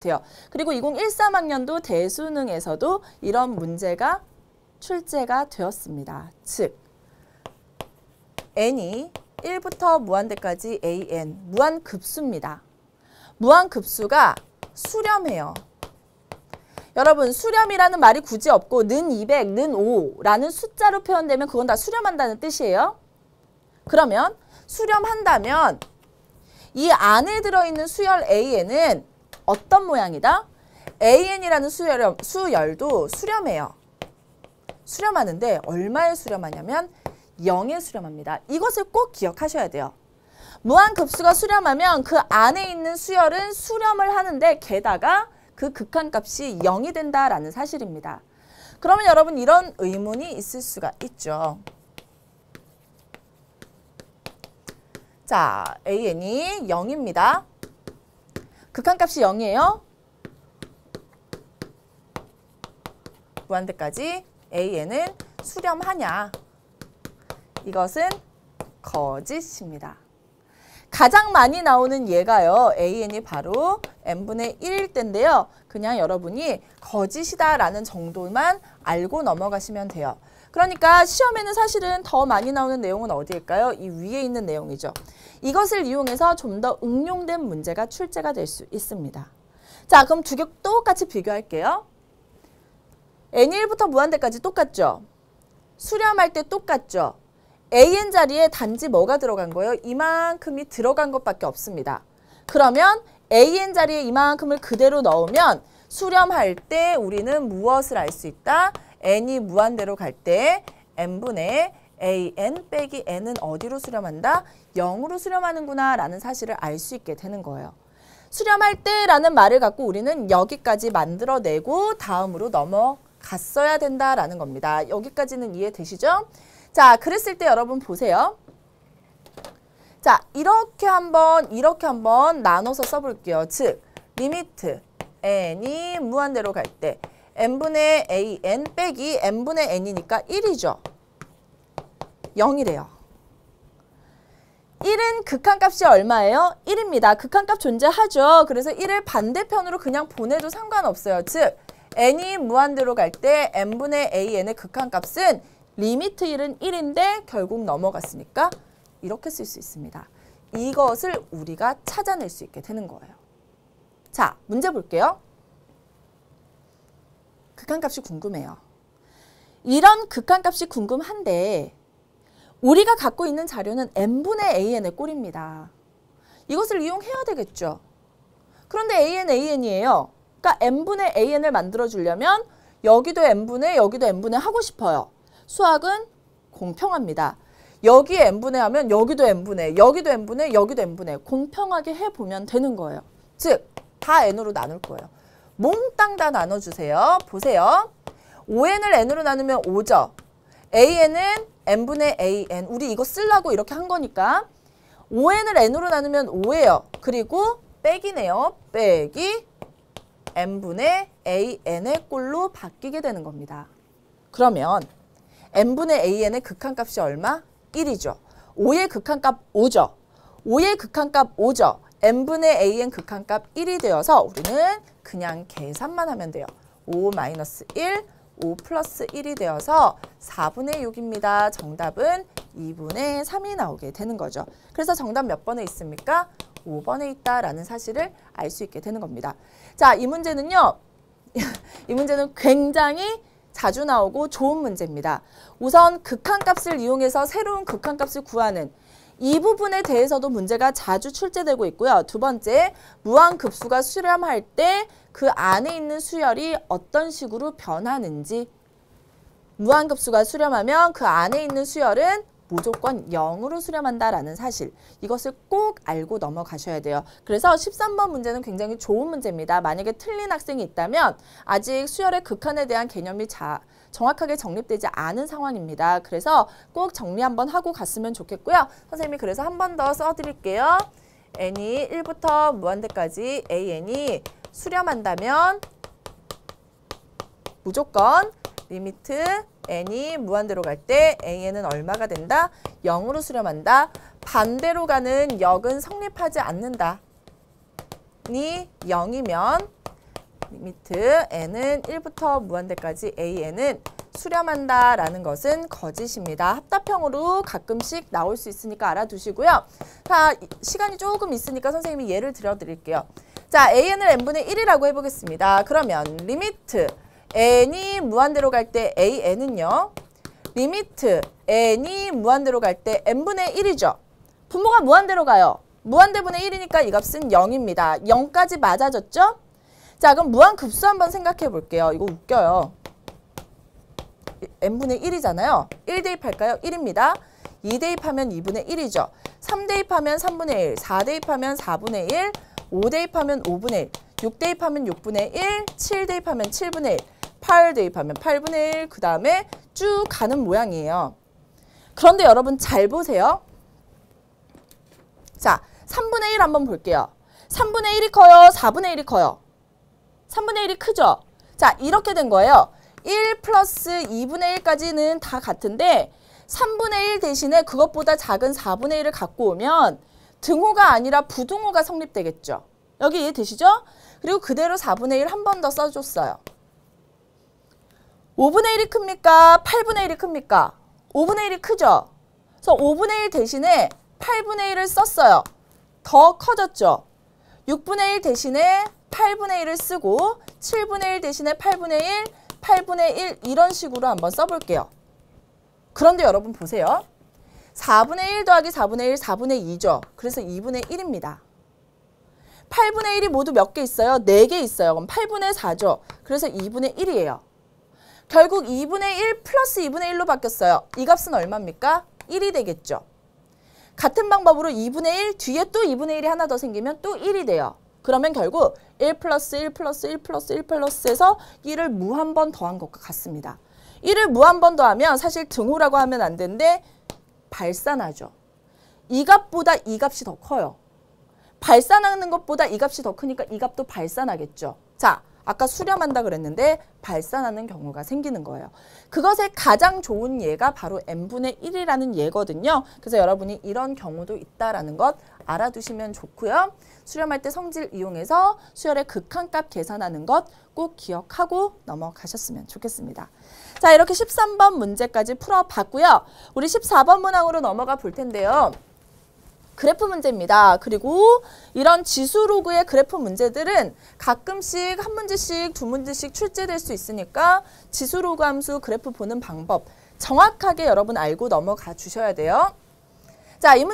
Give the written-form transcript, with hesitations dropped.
돼요. 그리고 2013학년도 대수능에서도 이런 문제가 출제가 되었습니다. 즉 n이 1부터 무한대까지 an, 무한급수입니다. 무한급수가 수렴해요. 여러분 수렴이라는 말이 굳이 없고 는 200, 는 5라는 숫자로 표현되면 그건 다 수렴한다는 뜻이에요. 그러면 수렴한다면 이 안에 들어있는 수열 an은 어떤 모양이다? an이라는 수열도 수렴해요. 수렴하는데 얼마에 수렴하냐면 0에 수렴합니다. 이것을 꼭 기억하셔야 돼요. 무한급수가 수렴하면 그 안에 있는 수열은 수렴을 하는데 게다가 그 극한값이 0이 된다라는 사실입니다. 그러면 여러분 이런 의문이 있을 수가 있죠. 자, an이 0입니다. 극한값이 0이에요. 무한대까지 an은 수렴하냐? 이것은 거짓입니다. 가장 많이 나오는 예가요. an이 바로 n분의 1일 때인데요. 그냥 여러분이 거짓이다라는 정도만 알고 넘어가시면 돼요. 그러니까 시험에는 사실은 더 많이 나오는 내용은 어디일까요? 이 위에 있는 내용이죠. 이것을 이용해서 좀 더 응용된 문제가 출제가 될 수 있습니다. 자, 그럼 두 개 똑같이 비교할게요. n이 1부터 무한대까지 똑같죠? 수렴할 때 똑같죠? an 자리에 단지 뭐가 들어간 거예요? 이만큼이 들어간 것밖에 없습니다. 그러면 an 자리에 이만큼을 그대로 넣으면 수렴할 때 우리는 무엇을 알 수 있다? n이 무한대로 갈 때 n분의 an 빼기 n은 어디로 수렴한다? 0으로 수렴하는구나 라는 사실을 알 수 있게 되는 거예요. 수렴할 때라는 말을 갖고 우리는 여기까지 만들어내고 다음으로 넘어갔어야 된다라는 겁니다. 여기까지는 이해되시죠? 자, 그랬을 때 여러분 보세요. 자, 이렇게 한번 나눠서 써볼게요. 즉, 리미트 n이 무한대로 갈 때 n분의 an 빼기 n분의 n이니까 1이죠. 0이래요. 1은 극한값이 얼마예요? 1입니다. 극한값 존재하죠. 그래서 1을 반대편으로 그냥 보내도 상관없어요. 즉, n이 무한대로 갈 때 n분의 an의 극한값은 리미트 1은 1인데 결국 넘어갔으니까 이렇게 쓸 수 있습니다. 이것을 우리가 찾아낼 수 있게 되는 거예요. 자, 문제 볼게요. 극한값이 궁금해요. 이런 극한값이 궁금한데 우리가 갖고 있는 자료는 n분의 an의 꼴입니다. 이것을 이용해야 되겠죠. 그런데 an이에요. 그러니까 n분의 an을 만들어주려면 여기도 n분의 여기도 n분의 하고 싶어요. 수학은 공평합니다. 여기에 n분의 하면 여기도 n분의, 여기도 n분의, 여기도 n분의 공평하게 해보면 되는 거예요. 즉, 다 n으로 나눌 거예요. 몽땅 다 나눠주세요. 보세요. 5n을 n으로 나누면 5죠. an은 n분의 an. 우리 이거 쓰려고 이렇게 한 거니까 5n을 n으로 나누면 5예요. 그리고 빼기네요. 빼기 n분의 an의 꼴로 바뀌게 되는 겁니다. 그러면 n분의 an의 극한값이 얼마? 1이죠. 5의 극한값 5죠. 5의 극한값 5죠. n분의 an 극한값 1이 되어서 우리는 그냥 계산만 하면 돼요. 5 마이너스 1, 5 플러스 1이 되어서 4분의 6입니다. 정답은 2분의 3이 나오게 되는 거죠. 그래서 정답 몇 번에 있습니까? 5번에 있다라는 사실을 알 수 있게 되는 겁니다. 자, 이 문제는요. 이 문제는 굉장히 자주 나오고 좋은 문제입니다. 우선 극한값을 이용해서 새로운 극한값을 구하는 이 부분에 대해서도 문제가 자주 출제되고 있고요. 두 번째, 무한급수가 수렴할 때 그 안에 있는 수열이 어떤 식으로 변하는지, 무한급수가 수렴하면 그 안에 있는 수열은 무조건 0으로 수렴한다라는 사실, 이것을 꼭 알고 넘어가셔야 돼요. 그래서 13번 문제는 굉장히 좋은 문제입니다. 만약에 틀린 학생이 있다면 아직 수열의 극한에 대한 개념이 정확하게 정립되지 않은 상황입니다. 그래서 꼭 정리 한번 하고 갔으면 좋겠고요. 선생님이 그래서 한 번 더 써드릴게요. n이 1부터 무한대까지 an이 수렴한다면 무조건 리미트 n이 무한대로 갈 때 an은 얼마가 된다? 0으로 수렴한다. 반대로 가는 역은 성립하지 않는다. 니 0이면 리미트 n은 1부터 무한대까지 an은 수렴한다라는 것은 거짓입니다. 합답형으로 가끔씩 나올 수 있으니까 알아두시고요. 자, 시간이 조금 있으니까 선생님이 예를 들어드릴게요. 자, an을 n분의 1이라고 해보겠습니다. 그러면 리미트 n이 무한대로 갈 때 an은요. 리미트 n이 무한대로 갈 때 n분의 1이죠. 분모가 무한대로 가요. 무한대분의 1이니까 이 값은 0입니다. 0까지 맞아졌죠? 자, 그럼 무한급수 한번 생각해 볼게요. 이거 웃겨요. n분의 1이잖아요. 1 대입할까요? 1입니다. 2 대입하면 2분의 1이죠. 3 대입하면 3분의 1, 4 대입하면 4분의 1, 5 대입하면 5분의 1, 6 대입하면 6분의 1, 7 대입하면 7분의 1, 8 대입하면 8분의 1, 그 다음에 쭉 가는 모양이에요. 그런데 여러분 잘 보세요. 자, 3분의 1 한번 볼게요. 3분의 1이 커요? 4분의 1이 커요? 3분의 1이 크죠? 자, 이렇게 된 거예요. 1 플러스 2분의 1까지는 다 같은데 3분의 1 대신에 그것보다 작은 4분의 1을 갖고 오면 등호가 아니라 부등호가 성립되겠죠. 여기 이해되시죠? 그리고 그대로 4분의 1 한 번 더 써줬어요. 5분의 1이 큽니까? 8분의 1이 큽니까? 5분의 1이 크죠? 그래서 5분의 1 대신에 8분의 1을 썼어요. 더 커졌죠? 6분의 1 대신에 8분의 1을 쓰고 7분의 1 대신에 8분의 1, 8분의 1 이런 식으로 한번 써볼게요. 그런데 여러분 보세요. 4분의 1 더하기 4분의 1, 4분의 2죠. 그래서 2분의 1입니다. 8분의 1이 모두 몇 개 있어요? 4개 있어요. 그럼 8분의 4죠. 그래서 2분의 1이에요. 결국 2분의 1 플러스 2분의 1로 바뀌었어요. 이 값은 얼마입니까? 1이 되겠죠. 같은 방법으로 2분의 1 뒤에 또 2분의 1이 하나 더 생기면 또 1이 돼요. 그러면 결국 1 플러스 1 플러스 1 플러스 1 플러스에서 1을 무 한 번 더한 것과 같습니다. 1을 무 한 번 더하면 사실 등호라고 하면 안 되는데 발산하죠. 이 값보다 이 값이 더 커요. 발산하는 것보다 이 값이 더 크니까 이 값도 발산하겠죠. 자, 아까 수렴한다 그랬는데 발산하는 경우가 생기는 거예요. 그것의 가장 좋은 예가 바로 n분의 1이라는 예거든요. 그래서 여러분이 이런 경우도 있다라는 것 알아두시면 좋고요. 수렴할 때 성질 이용해서 수열의 극한값 계산하는 것 꼭 기억하고 넘어가셨으면 좋겠습니다. 자, 이렇게 13번 문제까지 풀어봤고요. 우리 14번 문항으로 넘어가 볼 텐데요. 그래프 문제입니다. 그리고 이런 지수 로그의 그래프 문제들은 가끔씩 한 문제씩 두 문제씩 출제될 수 있으니까 지수 로그 함수 그래프 보는 방법 정확하게 여러분 알고 넘어가 주셔야 돼요. 자, 이 문제